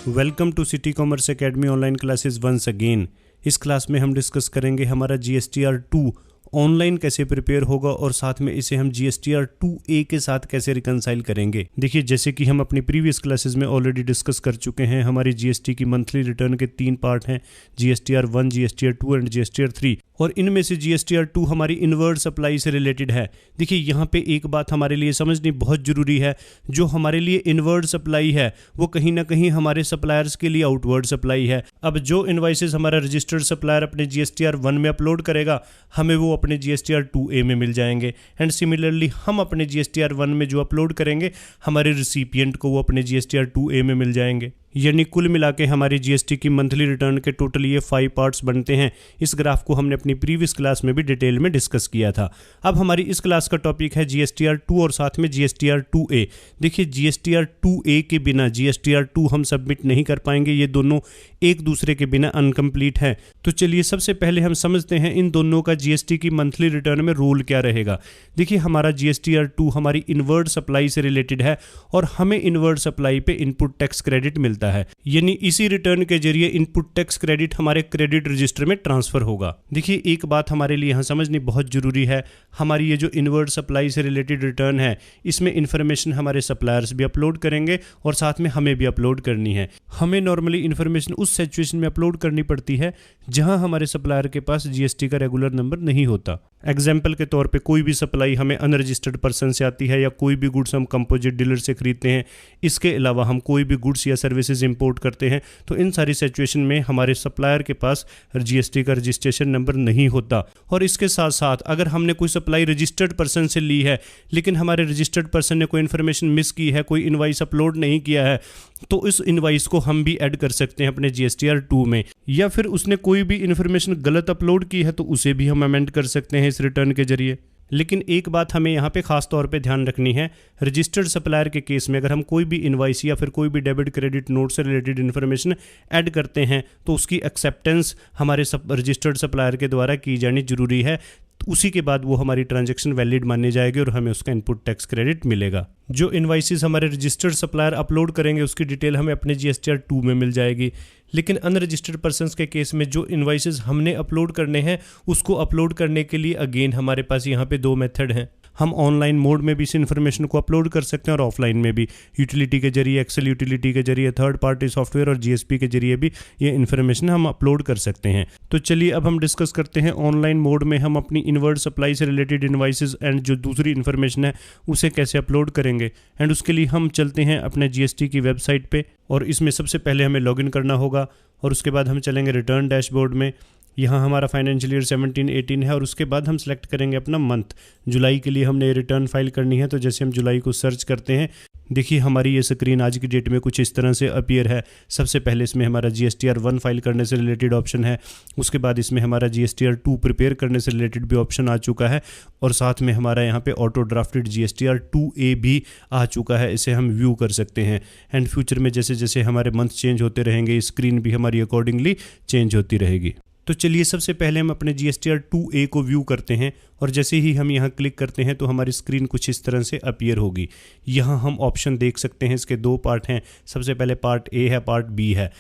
Welcome to city commerce academy online classes once again. इस class में हम discuss करेंगे हमारा GSTR 2 ऑनलाइन कैसे प्रिपेयर होगा और साथ में इसे हम GSTR 2A के साथ कैसे रिकंसाइल करेंगे। देखिए, जैसे कि हम अपनी प्रीवियस क्लासेस में ऑलरेडी डिस्कस कर चुके हैं, हमारी GST की मंथली रिटर्न के 3 पार्ट हैं, GSTR 1, GSTR 2 एंड GSTR 3, और इनमें से GSTR 2 हमारी इनवर्ड सप्लाई से रिलेटेड है। देखिए, यहाँ पे एक बात हमारे लिए समझनी बहुत ज़रूरी है, जो हमारे लिए इनवर्ड सप्लाई है वो कहीं ना कहीं हमारे सप्लायर्स के लिए आउटवर्ड सप्लाई है। अब जो इनवाइसेस हमारा रजिस्टर्ड सप्लायर अपने GSTR 1 में अपलोड करेगा, हमें वो अपने GSTR 2A में मिल जाएंगे, एंड सिमिलरली हम अपने GSTR 1 में जो अपलोड करेंगे हमारे रिसिपिएंट को वो अपने GSTR 2A में मिल जाएंगे। यानी कुल मिला के हमारी GST की मंथली रिटर्न के टोटल ये 5 पार्ट्स बनते हैं। इस ग्राफ को हमने अपनी प्रीवियस क्लास में भी डिटेल में डिस्कस किया था। अब हमारी इस क्लास का टॉपिक है GSTR 2 और साथ में GSTR 2A। देखिए, GSTR 2A के बिना GSTR 2 हम सबमिट नहीं कर पाएंगे, ये दोनों एक दूसरे के बिना अनकम्प्लीट है। तो चलिए सबसे पहले हम समझते हैं इन दोनों का GST की मंथली रिटर्न में रोल क्या रहेगा। देखिए, हमारा GSTR 2 हमारी इनवर्ड सप्लाई से रिलेटेड है और हमें इनवर्ड सप्लाई पे इनपुट टैक्स क्रेडिट मिलता है, यानी इसी रिटर्न के जरिए इनपुट टैक्स क्रेडिट हमारे क्रेडिट रजिस्टर में ट्रांसफर होगा। देखिए, एक बात हमारे लिए यहां समझनी बहुत जरूरी है, हमारी ये जो इनवर्ड सप्लाई से रिलेटेड रिटर्न है, इसमें इंफॉर्मेशन हमारे सप्लायर्स भी अपलोड करेंगे और साथ में हमें भी अपलोड करनी है। हमें नॉर्मली इंफॉर्मेशन उस सिचुएशन में अपलोड करनी पड़ती है जहां हमारे सप्लायर के पास GST का रेगुलर नंबर नहीं होता। एग्जाम्पल के तौर पे कोई भी सप्लाई हमें अनरजिस्टर्ड पर्सन से आती है, या कोई भी गुड्स हम कंपोजिट डीलर से खरीदते हैं, इसके अलावा हम कोई भी गुड्स या सर्विसेज इंपोर्ट करते हैं, तो इन सारी सिचुएशन में हमारे सप्लायर के पास GST का रजिस्ट्रेशन नंबर नहीं होता। और इसके साथ साथ अगर हमने कोई सप्लाई रजिस्टर्ड पर्सन से ली है लेकिन हमारे रजिस्टर्ड पर्सन ने कोई इन्फॉर्मेशन मिस की है, कोई इनवाइस अपलोड नहीं किया है, तो इस इनवाइस को हम भी ऐड कर सकते हैं अपने GSTR 2 में। या फिर उसने कोई भी इन्फॉर्मेशन गलत अपलोड की है तो उसे भी हम अमेंड कर सकते हैं इस रिटर्न के जरिए। लेकिन एक बात हमें यहाँ पे खास तौर पे ध्यान रखनी है, रजिस्टर्ड सप्लायर के केस में अगर हम कोई भी इनवाइस या फिर कोई भी डेबिट क्रेडिट नोट से रिलेटेड इन्फॉर्मेशन ऐड करते हैं तो उसकी एक्सेप्टेंस हमारे रजिस्टर्ड सप्लायर के द्वारा की जानी जरूरी है। उसी के बाद वो हमारी ट्रांजैक्शन वैलिड मानी जाएगी और हमें उसका इनपुट टैक्स क्रेडिट मिलेगा। जो इनवाइसेस हमारे रजिस्टर्ड सप्लायर अपलोड करेंगे उसकी डिटेल हमें अपने GSTR 2 में मिल जाएगी। लेकिन अनरजिस्टर्ड पर्सन्स के केस में जो इनवाइसेस हमने अपलोड करने हैं उसको अपलोड करने के लिए अगेन हमारे पास यहाँ पे 2 मेथड हैं। हम ऑनलाइन मोड में भी इस इन्फॉर्मेशन को अपलोड कर सकते हैं और ऑफलाइन में भी, यूटिलिटी के जरिए, एक्सेल यूटिलिटी के जरिए, थर्ड पार्टी सॉफ्टवेयर और GSP के जरिए भी ये इन्फॉर्मेशन हम अपलोड कर सकते हैं। तो चलिए अब हम डिस्कस करते हैं ऑनलाइन मोड में हम अपनी इनवर्ड सप्लाई से रिलेटेड इनवाइसेस एंड जो दूसरी इन्फॉर्मेशन है उसे कैसे अपलोड करेंगे। एंड उसके लिए हम चलते हैं अपने GST की वेबसाइट पे, और इसमें सबसे पहले हमें लॉगिन करना होगा और उसके बाद हम चलेंगे रिटर्न डैशबोर्ड में। यहाँ हमारा फाइनेंशियल ईयर 17-18 है और उसके बाद हम सेलेक्ट करेंगे अपना मंथ। जुलाई के लिए हमने रिटर्न फाइल करनी है, तो जैसे हम जुलाई को सर्च करते हैं, देखिए हमारी ये स्क्रीन आज की डेट में कुछ इस तरह से अपीयर है। सबसे पहले इसमें हमारा GSTR 1 फाइल करने से रिलेटेड ऑप्शन है, उसके बाद इसमें हमारा GSTR 2 प्रिपेयर करने से रिलेटेड भी ऑप्शन आ चुका है, और साथ में हमारा यहाँ पे ऑटो ड्राफ्टेड GSTR 2A भी आ चुका है। इसे हम व्यू कर सकते हैं। एंड फ्यूचर में जैसे जैसे हमारे मंथ चेंज होते रहेंगे, स्क्रीन भी हमारी अकॉर्डिंगली चेंज होती रहेगी। तो चलिए सबसे पहले हम अपने GSTR 2A को व्यू करते हैं, और जैसे ही हम यहाँ क्लिक करते हैं तो हमारी स्क्रीन कुछ इस तरह से अपीयर होगी। यहाँ हम ऑप्शन देख सकते हैं, इसके 2 पार्ट हैं। सबसे पहले पार्ट A है, पार्ट B है।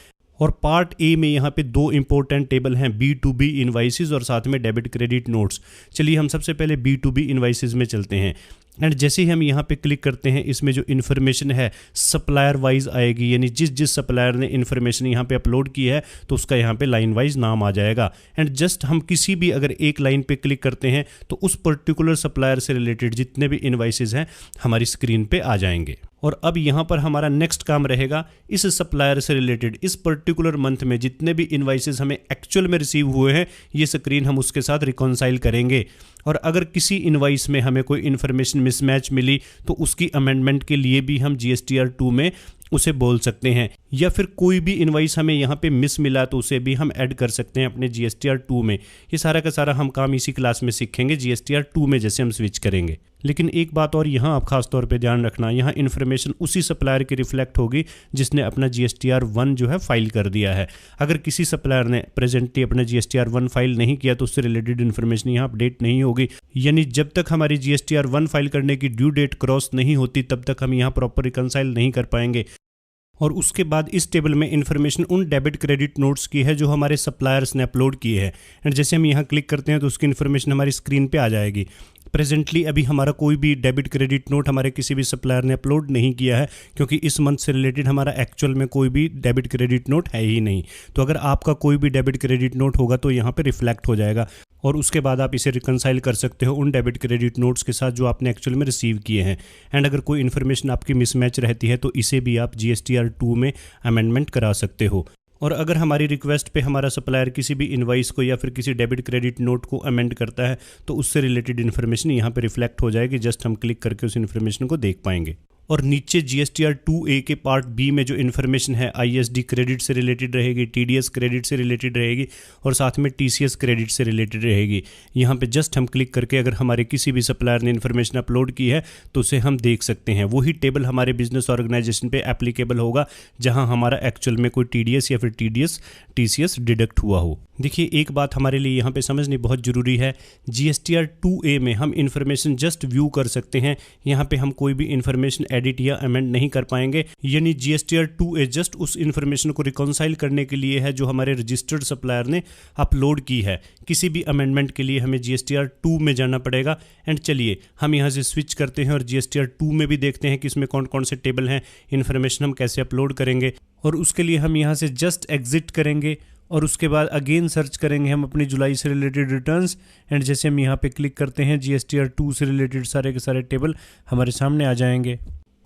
और पार्ट A में यहाँ पे 2 इंपॉर्टेंट टेबल हैं, B2B इनवाइसेस और साथ में डेबिट क्रेडिट नोट्स। चलिए हम सबसे पहले B2B इनवाइसेस में चलते हैं। एंड जैसे ही हम यहाँ पे क्लिक करते हैं, इसमें जो इन्फॉर्मेशन है सप्लायर वाइज आएगी, यानी जिस जिस सप्लायर ने इन्फॉर्मेशन यहाँ पे अपलोड की है तो उसका यहाँ पे लाइन वाइज नाम आ जाएगा। एंड जस्ट हम किसी भी अगर एक लाइन पे क्लिक करते हैं तो उस पर्टिकुलर सप्लायर से रिलेटेड जितने भी इनवाइसेस हैं हमारी स्क्रीन पे आ जाएंगे। और अब यहाँ पर हमारा नेक्स्ट काम रहेगा, इस सप्लायर से रिलेटेड इस पर्टिकुलर मंथ में जितने भी इनवाइसेस हमें एक्चुअल में रिसीव हुए हैं, ये स्क्रीन हम उसके साथ रिकॉन्साइल करेंगे। और अगर किसी इनवाइस में हमें कोई इन्फॉर्मेशन मिसमैच मिली तो उसकी अमेंडमेंट के लिए भी हम GSTR 2 में उसे बोल सकते हैं, या फिर कोई भी इनवाइस हमें यहाँ पे मिस मिला तो उसे भी हम ऐड कर सकते हैं अपने GSTR 2 में। ये सारा का सारा हम काम इसी क्लास में सीखेंगे GSTR 2 में जैसे हम स्विच करेंगे। लेकिन एक बात और यहाँ आप खास तौर पे ध्यान रखना, यहाँ इन्फॉर्मेशन उसी सप्लायर की रिफ्लेक्ट होगी जिसने अपना GSTR 1 जो है फाइल कर दिया है। अगर किसी सप्लायर ने प्रेजेंटली अपना GSTR 1 फाइल नहीं किया तो उससे रिलेटेड इन्फॉर्मेशन यहाँ अपडेट नहीं होगी। यानी जब तक हमारी GSTR 1 फाइल करने की ड्यू डेट क्रॉस नहीं होती तब तक हम यहाँ प्रॉपर रिकंसाइल नहीं कर पाएंगे। और उसके बाद इस टेबल में इन्फॉर्मेशन उन डेबिट क्रेडिट नोट्स की है जो हमारे सप्लायर्स ने अपलोड किए हैं। एंड जैसे हम यहाँ क्लिक करते हैं तो उसकी इन्फॉर्मेशन हमारी स्क्रीन पे आ जाएगी। प्रेजेंटली अभी हमारा कोई भी डेबिट क्रेडिट नोट हमारे किसी भी सप्लायर ने अपलोड नहीं किया है, क्योंकि इस मंथ से रिलेटेड हमारा एक्चुअल में कोई भी डेबिट क्रेडिट नोट है ही नहीं। तो अगर आपका कोई भी डेबिट क्रेडिट नोट होगा तो यहाँ पे रिफ्लेक्ट हो जाएगा और उसके बाद आप इसे रिकंसाइल कर सकते हो उन डेबिट क्रेडिट नोट्स के साथ जो आपने एक्चुअल में रिसीव किए हैं। एंड अगर कोई इन्फॉर्मेशन आपकी मिसमैच रहती है तो इसे भी आप GSTR 2 में अमेंडमेंट करा सकते हो। और अगर हमारी रिक्वेस्ट पे हमारा सप्लायर किसी भी इनवाइस को या फिर किसी डेबिट क्रेडिट नोट को अमेंड करता है तो उससे रिलेटेड इन्फॉर्मेशन यहाँ पे रिफ्लेक्ट हो जाएगी। जस्ट हम क्लिक करके उस इन्फॉर्मेशन को देख पाएंगे। और नीचे GSTR 2A के पार्ट बी में जो इन्फॉर्मेशन है ISD क्रेडिट से रिलेटेड रहेगी, TDS क्रेडिट से रिलेटेड रहेगी और साथ में TCS क्रेडिट से रिलेटेड रहेगी। यहाँ पे जस्ट हम क्लिक करके अगर हमारे किसी भी सप्लायर ने इन्फॉर्मेशन अपलोड की है तो उसे हम देख सकते हैं। वही टेबल हमारे बिजनेस ऑर्गेनाइजेशन पे एप्लीकेबल होगा जहाँ हमारा एक्चुअल में कोई TDS या फिर TCS डिडक्ट हुआ हो। देखिए, एक बात हमारे लिए यहाँ पे समझनी बहुत ज़रूरी है। GSTR 2A में हम इन्फॉर्मेशन जस्ट व्यू कर सकते हैं, यहाँ पे हम कोई भी इन्फॉर्मेशन एडिट या अमेंड नहीं कर पाएंगे। यानी GSTR 2A जस्ट उस इन्फॉर्मेशन को रिकॉन्साइल करने के लिए है जो हमारे रजिस्टर्ड सप्लायर ने अपलोड की है। किसी भी अमेंडमेंट के लिए हमें GSTR 2 में जाना पड़ेगा। एंड चलिए हम यहाँ से स्विच करते हैं और GSTR 2 में भी देखते हैं कि इसमें कौन कौन से टेबल हैं, इन्फॉर्मेशन हम कैसे अपलोड करेंगे। और उसके लिए हम यहाँ से जस्ट एग्जिट करेंगे और उसके बाद अगेन सर्च करेंगे हम अपनी जुलाई से रिलेटेड रिटर्न्स। एंड जैसे हम यहाँ पे क्लिक करते हैं GSTR 2 से रिलेटेड सारे के सारे टेबल हमारे सामने आ जाएंगे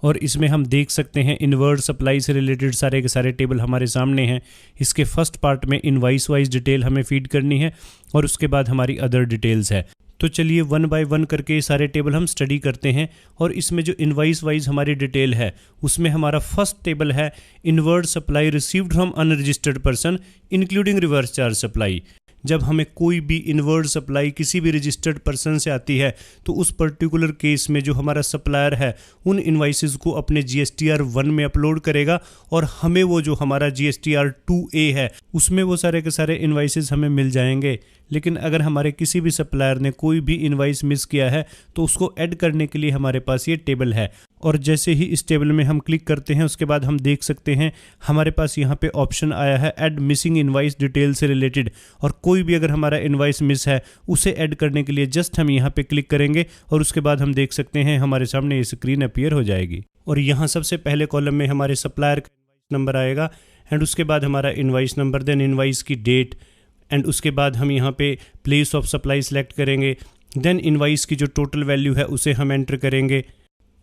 और इसमें हम देख सकते हैं इनवर्ड सप्लाई से रिलेटेड सारे के सारे टेबल हमारे सामने हैं। इसके फर्स्ट पार्ट में इनवाइस वाइज डिटेल हमें फीड करनी है और उसके बाद हमारी अदर डिटेल्स है। तो चलिए वन बाय वन करके ये सारे टेबल हम स्टडी करते हैं। और इसमें जो इनवाइस वाइज हमारी डिटेल है उसमें हमारा फर्स्ट टेबल है inward supply received from unregistered person including reverse charge supply. जब हमें कोई भी इनवर्ड सप्लाई किसी भी रजिस्टर्ड पर्सन से आती है तो उस पर्टिकुलर केस में जो हमारा सप्लायर है उन इनवाइसेस को अपने GSTR 1 में अपलोड करेगा और हमें वो जो हमारा GSTR 2A है उसमें वो सारे के सारे इनवाइसेस हमें मिल जाएंगे। लेकिन अगर हमारे किसी भी सप्लायर ने कोई भी इनवाइस मिस किया है तो उसको ऐड करने के लिए हमारे पास ये टेबल है। और जैसे ही इस टेबल में हम क्लिक करते हैं उसके बाद हम देख सकते हैं हमारे पास यहाँ पे ऑप्शन आया है ऐड मिसिंग इनवाइस डिटेल से रिलेटेड। और कोई भी अगर हमारा इनवाइस मिस है उसे ऐड करने के लिए जस्ट हम यहाँ पे क्लिक करेंगे और उसके बाद हम देख सकते हैं हमारे सामने ये स्क्रीन अपीयर हो जाएगी। और यहाँ सबसे पहले कॉलम में हमारे सप्लायर का इनवाइस नंबर आएगा एंड उसके बाद हमारा इनवाइस नंबर, देन इनवाइस की डेट एंड उसके बाद हम यहाँ पे प्लेस ऑफ सप्लाई सेलेक्ट करेंगे। देन इनवाइस की जो टोटल वैल्यू है उसे हम एंटर करेंगे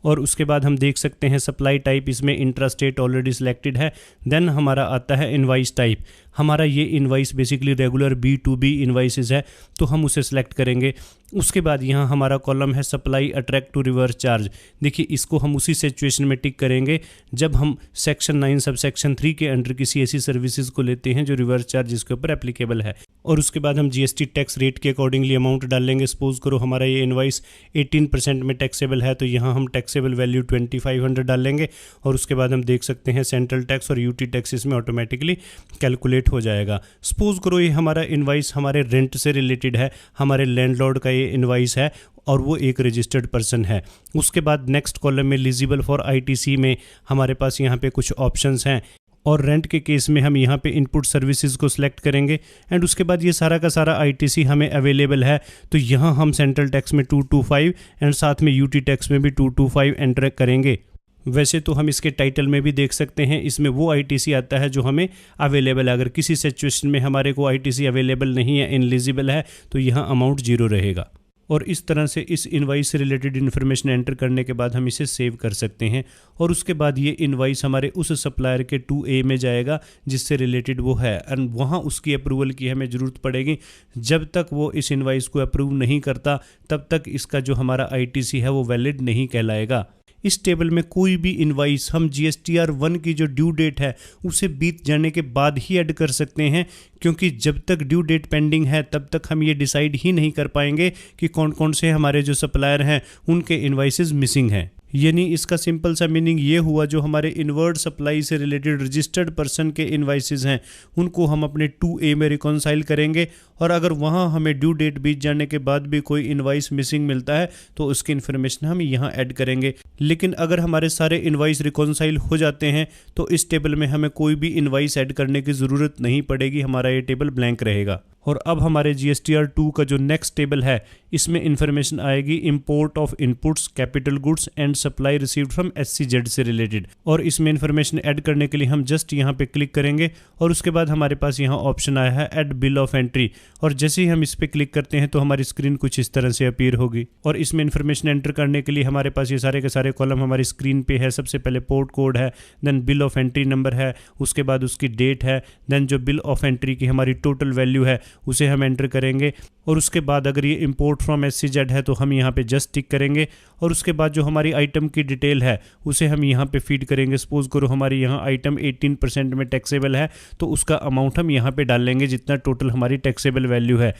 और उसके बाद हम देख सकते हैं सप्लाई टाइप इसमें इंट्रास्टेट ऑलरेडी सिलेक्टेड है। देन हमारा आता है इनवाइस टाइप। हमारा ये invoice basically regular B2B invoices है तो हम उसे सिलेक्ट करेंगे। उसके बाद यहाँ हमारा कॉलम है supply attract to reverse charge. देखिए, इसको हम उसी सिचुएशन में टिक करेंगे जब हम सेक्शन 9 सब सेक्शन 3 के अंडर किसी ऐसी सर्विसेज को लेते हैं जो रिवर्स चार्ज इसके ऊपर एप्लीकेबल है। और उसके बाद हम GST टैक्स रेट के अकॉर्डिंगली अमाउंट डालेंगे। सपोज करो हमारा ये इनवाइस 18% में टैक्सेबल है तो यहाँ हम टैक्सेबल वैल्यू 2500 डालेंगे और उसके बाद हम देख सकते हैं सेंट्रल टैक्स और UT टैक्स इसमें ऑटोमेटिकली कैलकुलेट हो जाएगा। सपोज करो ये हमारा इनवाइस हमारे रेंट से रिलेटेड है, हमारे लैंडलॉर्ड का ये इनवाइस है और वो एक रजिस्टर्ड पर्सन है। उसके बाद नेक्स्ट कॉलम में एलिजिबल फॉर ITC में हमारे पास यहाँ पे कुछ ऑप्शंस हैं और रेंट के केस में हम यहाँ पे इनपुट सर्विसेज को सिलेक्ट करेंगे एंड उसके बाद ये सारा का सारा ITC हमें अवेलेबल है तो यहाँ हम सेंट्रल टैक्स में 225 एंड साथ में UT टैक्स में भी 225 एंटर करेंगे। वैसे तो हम इसके टाइटल में भी देख सकते हैं इसमें वो ITC आता है जो हमें अवेलेबल है। अगर किसी सिचुएशन में हमारे को ITC अवेलेबल नहीं है, इनएलिजिबल है, तो यहाँ अमाउंट 0 रहेगा। और इस तरह से इस इनवाइस से रिलेटेड इन्फॉर्मेशन एंटर करने के बाद हम इसे सेव कर सकते हैं और उसके बाद ये इनवाइस हमारे उस सप्लायर के 2A में जाएगा जिससे रिलेटेड वो है एंड वहाँ उसकी अप्रूवल की हमें ज़रूरत पड़ेगी। जब तक वो इस इनवाइस को अप्रूव नहीं करता तब तक इसका जो हमारा ITC है वो वैलिड नहीं कहलाएगा। इस टेबल में कोई भी इनवाइस हम GSTR 1 की जो ड्यू डेट है उसे बीत जाने के बाद ही ऐड कर सकते हैं, क्योंकि जब तक ड्यू डेट पेंडिंग है तब तक हम ये डिसाइड ही नहीं कर पाएंगे कि कौन कौन से हमारे जो सप्लायर हैं उनके इनवाइसेस मिसिंग हैं। यानी इसका सिंपल सा मीनिंग ये हुआ, जो हमारे इनवर्ड सप्लाई से रिलेटेड रजिस्टर्ड पर्सन के इनवाइसेस हैं उनको हम अपने 2A में रिकॉन्साइल करेंगे, और अगर वहाँ हमें ड्यू डेट बीत जाने के बाद भी कोई इनवाइस मिसिंग मिलता है तो उसकी इन्फॉर्मेशन हम यहाँ ऐड करेंगे। लेकिन अगर हमारे सारे इनवाइस रिकॉन्साइल हो जाते हैं तो इस टेबल में हमें कोई भी इनवाइस ऐड करने की ज़रूरत नहीं पड़ेगी, हमारा ये टेबल ब्लैंक रहेगा। और अब हमारे GSTR 2 का जो नेक्स्ट टेबल है इसमें इंफॉर्मेशन आएगी import of inputs, capital goods and supply received from SCZ से रिलेटेड। और इसमें इंफॉर्मेशन ऐड करने के लिए हम जस्ट यहाँ पे क्लिक करेंगे और उसके बाद हमारे पास यहाँ ऑप्शन आया है ऐड बिल ऑफ एंट्री, और जैसे ही हम इस पर क्लिक करते हैं तो हमारी स्क्रीन कुछ इस तरह से अपीयर होगी। और इसमें इंफॉर्मेशन एंटर करने के लिए हमारे पास ये सारे के सारे कॉलम हमारी स्क्रीन पे है। सबसे पहले पोर्ट कोड है, then bill of entry number है, उसके बाद उसकी डेट है, देन जो बिल ऑफ एंट्री की हमारी टोटल वैल्यू है उसे हम एंटर करेंगे। और उसके बाद अगर ये इंपोर्ट फ्रॉम SCZ है तो हम यहाँ पे जस्ट टिक करेंगे, और उसके बाद जो हमारी आइटम की डिटेल है उसे हम यहाँ पे फीड करेंगे। सपोज करो हमारी यहाँ आइटम 18% में टैक्सेबल है तो उसका अमाउंट हम यहाँ पे डाल लेंगे जितना टोटल हमारी टैक्सेबल वैल्यू है।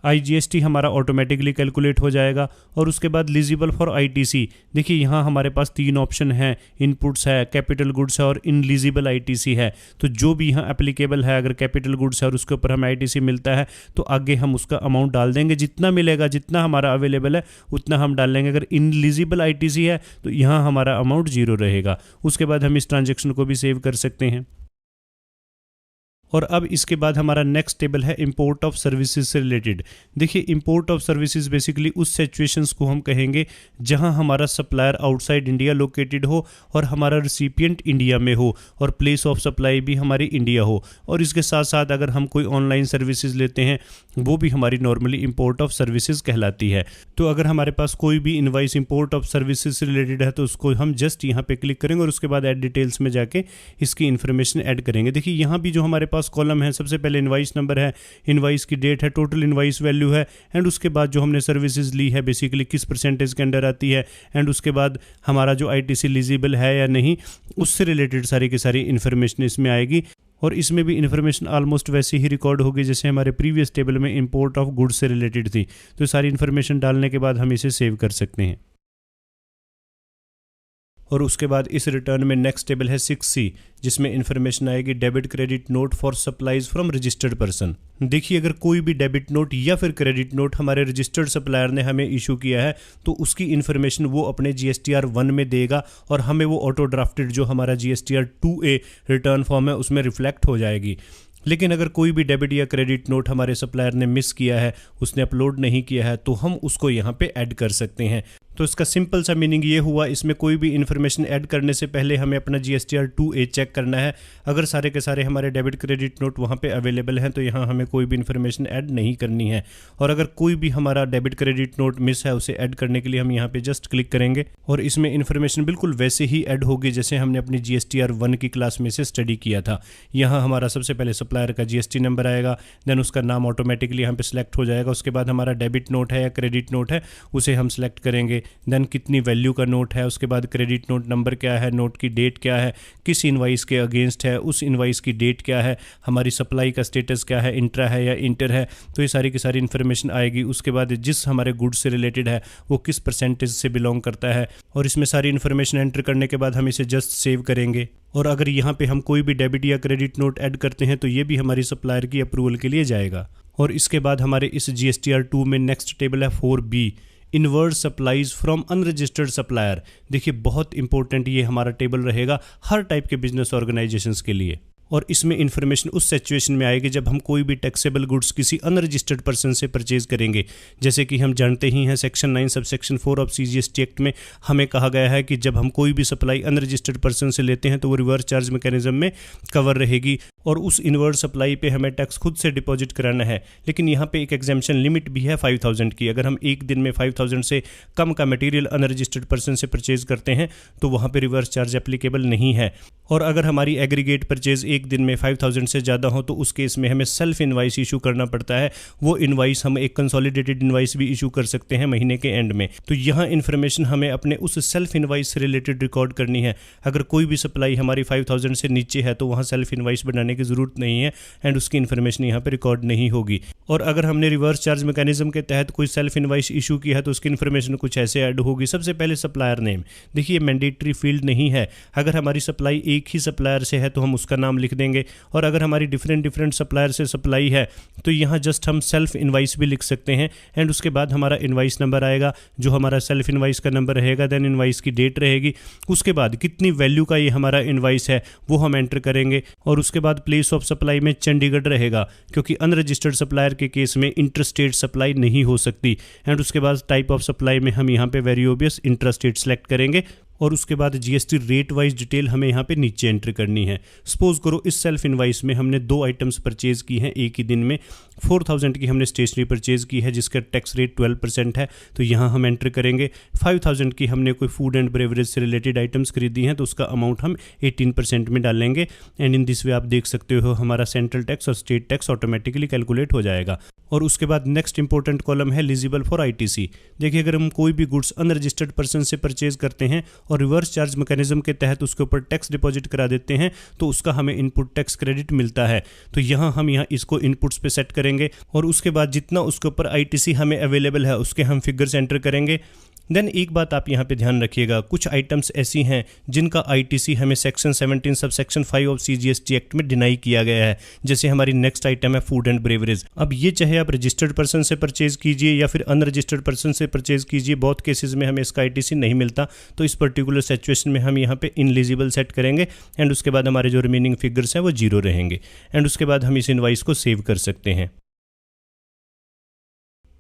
IGST हमारा ऑटोमेटिकली कैलकुलेट हो जाएगा। और उसके बाद लिजिबल फॉर ITC, देखिए यहाँ हमारे पास 3 ऑप्शन हैं, इनपुट्स है, कैपिटल गुड्स है और इनलिजिबल ITC है। तो जो भी यहाँ एप्लीकेबल है, अगर कैपिटल गुड्स है और उसके ऊपर हमें ITC मिलता है तो आगे हम उसका अमाउंट डाल देंगे, जितना मिलेगा, जितना हमारा अवेलेबल है उतना हम डाल लेंगे। अगर इनलिजिबल ITC है तो यहाँ हमारा अमाउंट 0 रहेगा। उसके बाद हम इस ट्रांजेक्शन को भी सेव कर सकते हैं। और अब इसके बाद हमारा नेक्स्ट टेबल है इंपोर्ट ऑफ सर्विसेज से रिलेटेड। देखिए इंपोर्ट ऑफ सर्विसेज बेसिकली उस सिचुएशंस को हम कहेंगे जहां हमारा सप्लायर आउटसाइड इंडिया लोकेटेड हो और हमारा रिसिपिएंट इंडिया में हो और प्लेस ऑफ सप्लाई भी हमारी इंडिया हो। और इसके साथ साथ अगर हम कोई ऑनलाइन सर्विसेज लेते हैं वो भी हमारी नॉर्मली इंपोर्ट ऑफ सर्विसेज कहलाती है। तो अगर हमारे पास कोई भी इनवाइस इंपोर्ट ऑफ सर्विसेज से रिलेटेड है तो उसको हम जस्ट यहाँ पे क्लिक करेंगे और उसके बाद ऐड डिटेल्स में जाके इसकी इन्फॉर्मेशन ऐड करेंगे। देखिए यहाँ भी जो हमारे पास कॉलम है, सबसे पहले इनवाइस नंबर है, इनवाइस की डेट है, टोटल इनवाइस वैल्यू है, एंड उसके बाद जो हमने सर्विसेज ली है बेसिकली किस परसेंटेज के अंडर आती है, एंड उसके बाद हमारा जो ITC एलिजिबल है या नहीं उससे रिलेटेड सारी की सारी इन्फॉर्मेशन इसमें आएगी। और इसमें भी इन्फॉर्मेशन ऑलमोस्ट वैसे ही रिकॉर्ड होगी जैसे हमारे प्रीवियस टेबल में इंपोर्ट ऑफ गुड्स से रिलेटेड थी। तो सारी इन्फॉर्मेशन डालने के बाद हम इसे सेव कर सकते हैं। और उसके बाद इस रिटर्न में नेक्स्ट टेबल है 6C, जिसमें इन्फॉर्मेशन आएगी debit credit note for supplies from registered person. देखिए अगर कोई भी डेबिट नोट या फिर क्रेडिट नोट हमारे रजिस्टर्ड सप्लायर ने हमें इशू किया है तो उसकी इन्फॉर्मेशन वो अपने GSTR 1 में देगा और हमें वो ऑटो ड्राफ्टेड जो हमारा GSTR 2A रिटर्न फॉर्म है उसमें रिफ्लेक्ट हो जाएगी। लेकिन अगर कोई भी डेबिट या क्रेडिट नोट हमारे सप्लायर ने मिस किया है, उसने अपलोड नहीं किया है, तो हम उसको यहाँ पे ऐड कर सकते हैं। तो इसका सिंपल सा मीनिंग ये हुआ, इसमें कोई भी इन्फॉर्मेशन ऐड करने से पहले हमें अपना GSTR 2A चेक करना है। अगर सारे के सारे हमारे डेबिट क्रेडिट नोट वहाँ पे अवेलेबल हैं तो यहाँ हमें कोई भी इन्फॉर्मेशन ऐड नहीं करनी है। और अगर कोई भी हमारा डेबिट क्रेडिट नोट मिस है उसे ऐड करने के लिए हम यहाँ पे जस्ट क्लिक करेंगे और इसमें इन्फॉर्मेशन बिल्कुल वैसे ही ऐड होगी जैसे हमने अपनी GSTR 1 की क्लास में से स्टडी किया था। यहाँ हमारा सबसे पहले सप्लायर का GST नंबर आएगा, देन उसका नाम ऑटोमेटिकली यहाँ पे सिलेक्ट हो जाएगा। उसके बाद हमारा डेबिट नोट है या क्रेडिट नोट है उसे हम सिलेक्ट करेंगे, देन कितनी वैल्यू का नोट है, उसके बाद क्रेडिट नोट नंबर क्या है, नोट की डेट क्या है, किस इनवाइस के अगेंस्ट है, उस इनवाइस की डेट क्या है, हमारी सप्लाई का स्टेटस क्या है, इंट्रा है या इंटर है, तो ये सारी की सारी इन्फॉर्मेशन आएगी। उसके बाद जिस हमारे गुड्स से रिलेटेड है वो किस परसेंटेज से बिलोंग करता है, और इसमें सारी इन्फॉर्मेशन एंटर करने के बाद हम इसे जस्ट सेव करेंगे। और अगर यहाँ पे हम कोई भी डेबिट या क्रेडिट नोट ऐड करते हैं तो ये भी हमारी सप्लायर की अप्रूवल के लिए जाएगा। और इसके बाद हमारे इस GSTR 2 में नेक्स्ट टेबल है 4B, inward supplies from unregistered supplier. देखिए बहुत इंपॉर्टेंट ये हमारा टेबल रहेगा हर टाइप के बिजनेस ऑर्गेनाइजेशंस के लिए। और इसमें इन्फॉर्मेशन उस सिचुएशन में आएगी जब हम कोई भी टैक्सेबल गुड्स किसी अनरजिस्टर्ड पर्सन से परचेज करेंगे। जैसे कि हम जानते ही हैं section 9 subsection 4 of CGST act में हमें कहा गया है कि जब हम कोई भी सप्लाई अनरजिस्टर्ड पर्सन से लेते हैं तो वो रिवर्स चार्ज मैकेनिज्म में कवर रहेगी और उस इनवर्ड सप्लाई पे हमें टैक्स खुद से डिपॉजिट कराना है। लेकिन यहाँ पे एक एग्जाम्पशन लिमिट भी है 5000 की। अगर हम एक दिन में 5000 से कम का मटेरियल अनरजिस्टर्ड पर्सन से परचेज करते हैं तो वहाँ पे रिवर्स चार्ज एप्लीकेबल नहीं है। और अगर हमारी एग्रीगेट परचेज एक दिन में 5000 से ज़्यादा हो तो उस केस में हमें सेल्फ इनवाइस इशू करना पड़ता है। वो इनवाइस हम एक कंसोलिडेटेड इनवाइस भी इशू कर सकते हैं महीने के एंड में। तो यहाँ इन्फॉर्मेशन हमें अपने उस सेल्फ इनवाइस से रिलेटेड रिकॉर्ड करनी है। अगर कोई भी सप्लाई हमारी 5000 से नीचे है तो वहाँ सेल्फ इनवाइस बनाने की ज़रूरत नहीं है एंड उसकी इन्फॉर्मेशन यहाँ पर रिकॉर्ड नहीं होगी। और अगर हमने रिवर्स चार्ज मैकेनिज्म के तहत कोई सेल्फ इनवाइस इशू किया है तो उसकी इन्फॉर्मेशन कुछ ऐसे ऐड होगी। सबसे पहले सप्लायर नेम, देखिए मैंडेटरी फील्ड नहीं है। अगर हमारी सप्लाई एक ही सप्लायर से है तो हम उसका नाम लिख देंगे, और अगर हमारी डिफरेंट सप्लायर से सप्लाई है तो यहाँ जस्ट हम सेल्फ इनवाइस भी लिख सकते हैं एंड उसके बाद हमारा इनवाइस नंबर आएगा जो हमारा सेल्फ इनवाइस का नंबर रहेगा, देन इनवाइस की डेट रहेगी, उसके बाद कितनी वैल्यू का ये हमारा इनवाइस है वो हम एंटर करेंगे, और उसके बाद प्लेस ऑफ सप्लाई में चंडीगढ़ रहेगा क्योंकि अनरजिस्टर्ड सप्लायर के केस में इंटरस्टेट सप्लाई नहीं हो सकती। एंड उसके बाद टाइप ऑफ सप्लाई में हम यहाँ पे वेरी ऑब्वियस इंटरस्टेट सेलेक्ट करेंगे, और उसके बाद जीएसटी रेट वाइज डिटेल हमें यहाँ पे नीचे एंटर करनी है। सपोज करो इस सेल्फ इनवाइस में हमने 2 आइटम्स परचेज की हैं एक ही दिन में। 4000 की हमने स्टेशनरी परचेज की है जिसका टैक्स रेट 12% है, तो यहाँ हम एंटर करेंगे। 5000 की हमने कोई फूड एंड ब्रेवरेज से रिलेटेड आइटम्स खरीदी हैं तो उसका अमाउंट हम 18% में डालेंगे। एंड इन दिस वे आप देख सकते हो हमारा सेंट्रल टैक्स और स्टेट टैक्स ऑटोमेटिकली कैलकुलेट हो जाएगा। और उसके बाद नेक्स्ट इंपॉर्टेंट कॉलम है एलिजिबल फॉर आईटीसी। देखिए अगर हम कोई भी गुड्स अनरजिस्टर्ड पर्सन से परचेज करते हैं और रिवर्स चार्ज मैकेनिज्म के तहत उसके ऊपर टैक्स डिपॉजिट करा देते हैं तो उसका हमें इनपुट टैक्स क्रेडिट मिलता है। तो यहाँ हम इसको इनपुट्स पे सेट करेंगे और उसके बाद जितना उसके ऊपर आईटीसी हमें अवेलेबल है उसके हम फिगर्स एंटर करेंगे। देन एक बात आप यहाँ पे ध्यान रखिएगा, कुछ आइटम्स ऐसी हैं जिनका आईटीसी हमें section 17 sub section 5 of CGST act में डिनाई किया गया है। जैसे हमारी नेक्स्ट आइटम है फूड एंड ब्रेवरेज। अब ये चाहे आप रजिस्टर्ड पर्सन से परचेज कीजिए या फिर अनरजिस्टर्ड पर्सन से परचेज कीजिए, बहुत केसेस में हमें इसका आईटीसी नहीं मिलता। तो इस पर्टिकुलर सिचुएशन में हम यहाँ पे इनएलिजिबल सेट करेंगे एंड उसके बाद हमारे जो रिमेनिंग फिगर्स हैं वो 0 रहेंगे एंड उसके बाद हम इस इनवाइस को सेव कर सकते हैं।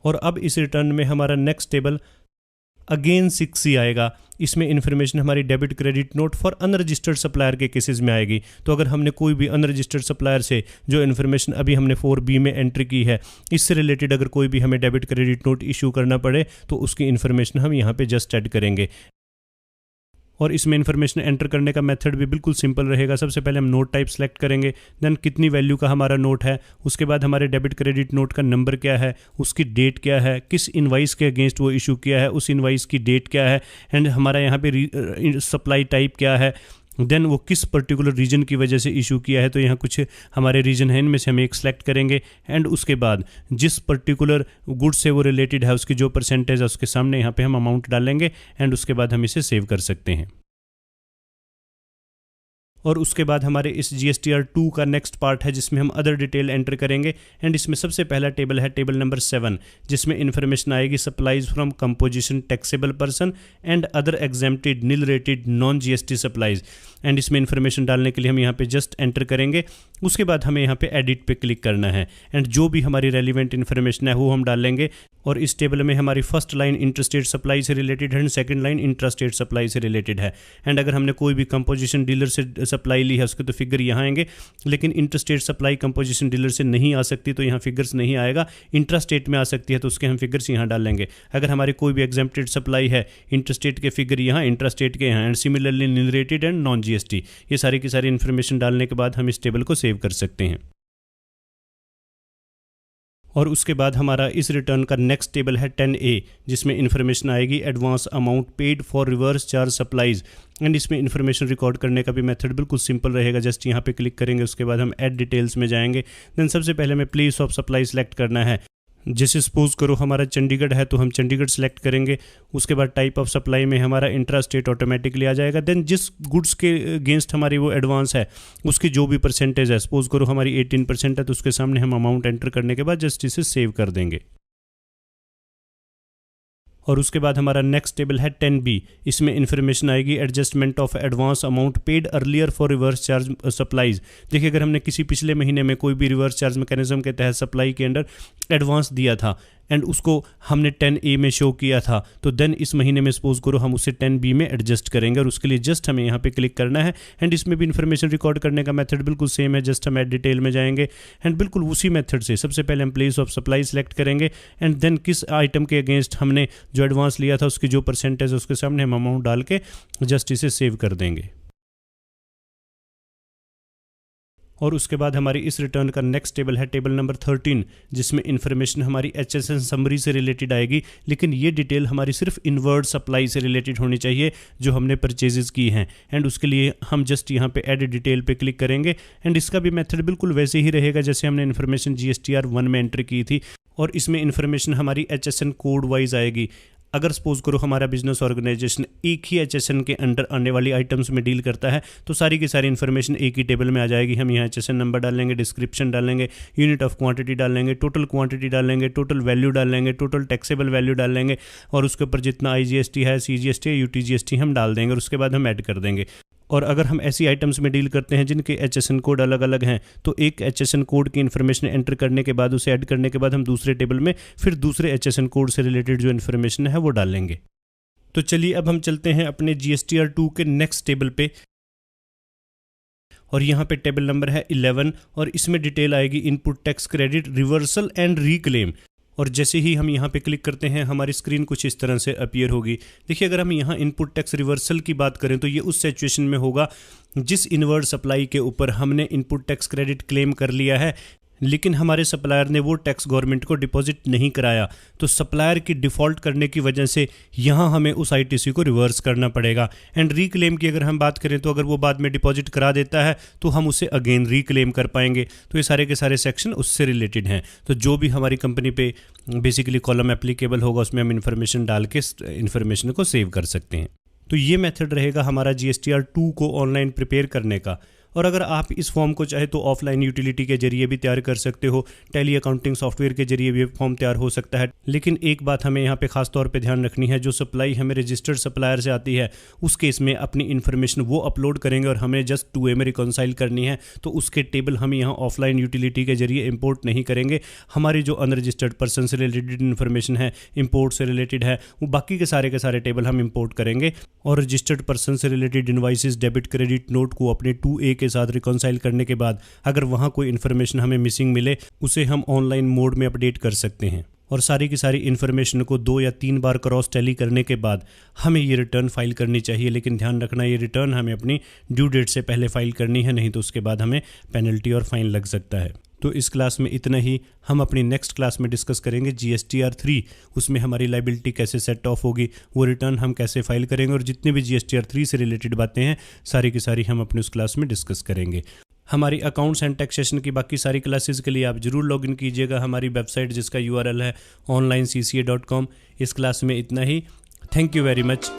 और अब इस रिटर्न में हमारा नेक्स्ट टेबल अगेन 6C आएगा। इसमें इन्फॉर्मेशन हमारी debit credit note for unregistered supplier के केसेस में आएगी। तो अगर हमने कोई भी अनरजिस्टर्ड सप्लायर से जो इन्फॉर्मेशन अभी हमने 4B में एंट्री की है इससे रिलेटेड अगर कोई भी हमें डेबिट क्रेडिट नोट इशू करना पड़े तो उसकी इन्फॉर्मेशन हम यहाँ पे जस्ट ऐड करेंगे। और इसमें इन्फॉर्मेशन एंटर करने का मेथड भी बिल्कुल सिंपल रहेगा। सबसे पहले हम नोट टाइप सेलेक्ट करेंगे, देन कितनी वैल्यू का हमारा नोट है, उसके बाद हमारे डेबिट क्रेडिट नोट का नंबर क्या है, उसकी डेट क्या है, किस इनवाइस के अगेंस्ट वो इशू किया है, उस इनवाइस की डेट क्या है, एंड हमारा यहाँ पे सप्लाई टाइप क्या है, देन वो किस पर्टिकुलर रीजन की वजह से इशू किया है। तो यहाँ कुछ हमारे रीजन हैं, इनमें से हम एक सेलेक्ट करेंगे एंड उसके बाद जिस पर्टिकुलर गुड से वो रिलेटेड है उसकी जो परसेंटेज है उसके सामने यहाँ पे हम अमाउंट डालेंगे एंड उसके बाद हम इसे सेव कर सकते हैं। और उसके बाद हमारे इस GSTR 2 का नेक्स्ट पार्ट है जिसमें हम अदर डिटेल एंटर करेंगे एंड इसमें सबसे पहला टेबल है टेबल नंबर 7 जिसमें इन्फॉर्मेशन आएगी supplies from composition taxable person and other exempted nil rated non GST supplies. And इसमें इन्फॉर्मेशन डालने के लिए हम यहाँ पे जस्ट एंटर करेंगे। उसके बाद हमें यहाँ पे एडिट पे क्लिक करना है एंड जो भी हमारी रेलिवेंट इन्फॉर्मेशन है वो हम डालेंगे। और इस टेबल में हमारी फर्स्ट लाइन इंटरस्टेट सप्लाई से रिलेटेड है and second line intrastate supply से रिलेटेड है। एंड अगर हमने कोई भी कंपोजिशन डीलर से सप्लाई ली है उसके तो फिगर यहाँ आएंगे, लेकिन इंटरस्टेट सप्लाई कंपोजिशन डीलर से नहीं आ सकती तो यहाँ फिगर्स नहीं आएगा। इंट्रास्टेट में आ सकती है तो उसके हम फिगर्स यहाँ डालेंगे। अगर हमारी कोई भी एग्जेम्प्टेड सप्लाई है इंटरस्टेट के फिगर यहाँ, इंट्रास्टेट के यहाँ, and similarly nil rated and non GST, ये सारी की सारी इन्फॉर्मेशन डालने के बाद हम इस टेबल को सेव कर सकते हैं। और उसके बाद हमारा इस रिटर्न का नेक्स्ट टेबल है 10A जिसमें इन्फॉर्मेशन आएगी advance amount paid for reverse charge supplies. And इसमें इन्फॉर्मेशन रिकॉर्ड करने का भी मेथड बिल्कुल सिंपल रहेगा। जस्ट यहाँ पे क्लिक करेंगे, उसके बाद हम ऐड डिटेल्स में जाएंगे। देन सबसे पहले हमें प्लेस ऑफ सप्लाई सेलेक्ट करना है। जैसे सपोज करो हमारा चंडीगढ़ है तो हम चंडीगढ़ सेलेक्ट करेंगे। उसके बाद टाइप ऑफ सप्लाई में हमारा इंट्रा स्टेट ऑटोमेटिकली आ जाएगा। देन जिस गुड्स के अगेंस्ट हमारी वो एडवांस है उसकी जो भी परसेंटेज है, सपोज करो हमारी 18% है तो उसके सामने हम अमाउंट एंटर करने के बाद जस्ट इसे सेव कर देंगे। और उसके बाद हमारा नेक्स्ट टेबल है 10B। इसमें इन्फॉर्मेशन आएगी adjustment of advance amount paid earlier for reverse charge supplies. देखिए अगर हमने किसी पिछले महीने में कोई भी रिवर्स चार्ज मैकेनिज्म के तहत सप्लाई के अंडर एडवांस दिया था एंड उसको हमने 10A में शो किया था तो देन इस महीने में सपोज करो हम उसे 10B में एडजस्ट करेंगे। और उसके लिए जस्ट हमें यहाँ पे क्लिक करना है एंड इसमें भी इन्फॉर्मेशन रिकॉर्ड करने का मेथड बिल्कुल सेम है। जस्ट हम ऐड डिटेल में जाएंगे एंड बिल्कुल उसी मेथड से सबसे पहले हम प्लेस ऑफ सप्लाई सेलेक्ट करेंगे एंड देन किस आइटम के अगेंस्ट हमने जो एडवांस लिया था उसकी जो परसेंटेज है उसके सामने हम अमाउंट डाल के जस्ट इसे सेव कर देंगे। और उसके बाद हमारी इस रिटर्न का नेक्स्ट टेबल है टेबल नंबर 13, जिसमें इन्फॉर्मेशन हमारी HSN समरी से रिलेटेड आएगी, लेकिन ये डिटेल हमारी सिर्फ इनवर्ड सप्लाई से रिलेटेड होनी चाहिए जो हमने परचेजेस की हैं। एंड उसके लिए हम जस्ट यहाँ पे ऐड डिटेल पे क्लिक करेंगे एंड इसका भी मेथड बिल्कुल वैसे ही रहेगा जैसे हमने इन्फॉर्मेशन GSTR 1 में एंटर की थी, और इसमें इन्फॉर्मेशन हमारी HSN कोड वाइज आएगी। अगर सपोज करो हमारा बिजनेस ऑर्गेनाइजेशन एक ही HSN के अंडर आने वाली आइटम्स में डील करता है तो सारी की सारी इन्फॉर्मेशन एक ही टेबल में आ जाएगी। हम यहाँ HSN नंबर डालेंगे, डिस्क्रिप्शन डालेंगे, यूनिट ऑफ क्वांटिटी डालेंगे, टोटल क्वांटिटी डालेंगे, टोटल वैल्यू डालेंगे, टोटल टैक्सेबल वैल्यू डालेंगे, और उसके ऊपर जितना IGST है, CGST है, UTGST हम डाल देंगे और उसके बाद हम ऐड कर देंगे। और अगर हम ऐसी आइटम्स में डील करते हैं जिनके HSN कोड अलग अलग हैं तो एक HSN कोड की इन्फॉर्मेशन एंटर करने के बाद, उसे ऐड करने के बाद हम दूसरे टेबल में फिर दूसरे HSN कोड से रिलेटेड जो इन्फॉर्मेशन है वो डालेंगे। तो चलिए अब हम चलते हैं अपने GSTR 2 के नेक्स्ट टेबल पे, और यहाँ पे टेबल नंबर है 11 और इसमें डिटेल आएगी input tax credit reversal and reclaim. और जैसे ही हम यहाँ पे क्लिक करते हैं हमारी स्क्रीन कुछ इस तरह से अपीयर होगी। देखिए अगर हम यहाँ इनपुट टैक्स रिवर्सल की बात करें तो ये उस सिचुएशन में होगा जिस इनवर्ड सप्लाई के ऊपर हमने इनपुट टैक्स क्रेडिट क्लेम कर लिया है लेकिन हमारे सप्लायर ने वो टैक्स गवर्नमेंट को डिपॉजिट नहीं कराया, तो सप्लायर की डिफ़ॉल्ट करने की वजह से यहाँ हमें उस ITC को रिवर्स करना पड़ेगा। एंड रीक्लेम की अगर हम बात करें तो अगर वो बाद में डिपॉजिट करा देता है तो हम उसे अगेन रीक्लेम कर पाएंगे। तो ये सारे के सारे सेक्शन उससे रिलेटेड हैं। तो जो भी हमारी कंपनी पे बेसिकली कॉलम एप्लीकेबल होगा उसमें हम इन्फॉर्मेशन डाल के इन्फॉर्मेशन को सेव कर सकते हैं। तो ये मेथड रहेगा हमारा GSTR 2 को ऑनलाइन प्रिपेयर करने का। और अगर आप इस फॉर्म को चाहे तो ऑफलाइन यूटिलिटी के जरिए भी तैयार कर सकते हो, टैली अकाउंटिंग सॉफ्टवेयर के जरिए भी फॉर्म तैयार हो सकता है। लेकिन एक बात हमें यहाँ पे खास तौर पे ध्यान रखनी है, जो सप्लाई हमें रजिस्टर्ड सप्लायर से आती है उस केस में अपनी इन्फॉर्मेशन वो अपलोड करेंगे और हमें जस्ट 2A में रिकॉन्साइल करनी है, तो उसके टेबल हम यहाँ ऑफलाइन यूटिलिटी के जरिए इंपोर्ट नहीं करेंगे। हमारी जो अनरजिस्टर्ड पर्सन से रिलेटेड इन्फॉर्मेशन है, इंपोर्ट से रिलेटेड है, वो बाकी के सारे टेबल हम इंपोर्ट करेंगे और रजिस्टर्ड पर्सन से related invoices, debit credit note को अपने 2A के साथ रिकॉन्साइल करने के बाद अगर वहाँ कोई इन्फॉर्मेशन हमें मिसिंग मिले उसे हम ऑनलाइन मोड में अपडेट कर सकते हैं। और सारी की सारी इन्फॉर्मेशन को 2 या 3 बार क्रॉस टैली करने के बाद हमें ये रिटर्न फाइल करनी चाहिए। लेकिन ध्यान रखना ये रिटर्न हमें अपनी ड्यू डेट से पहले फाइल करनी है, नहीं तो उसके बाद हमें पेनल्टी और फाइन लग सकता है। तो इस क्लास में इतना ही। हम अपनी नेक्स्ट क्लास में डिस्कस करेंगे GSTR 3, उसमें हमारी लाइबिलिटी कैसे सेट ऑफ होगी, वो रिटर्न हम कैसे फाइल करेंगे, और जितने भी GSTR 3 से रिलेटेड बातें हैं सारी की सारी हम अपनी उस क्लास में डिस्कस करेंगे। हमारी अकाउंट्स एंड टैक्सेशन की बाकी सारी क्लासेस के लिए आप जरूर लॉगिन कीजिएगा हमारी वेबसाइट जिसका URL है onlinecca.com। इस क्लास में इतना ही। Thank you very much.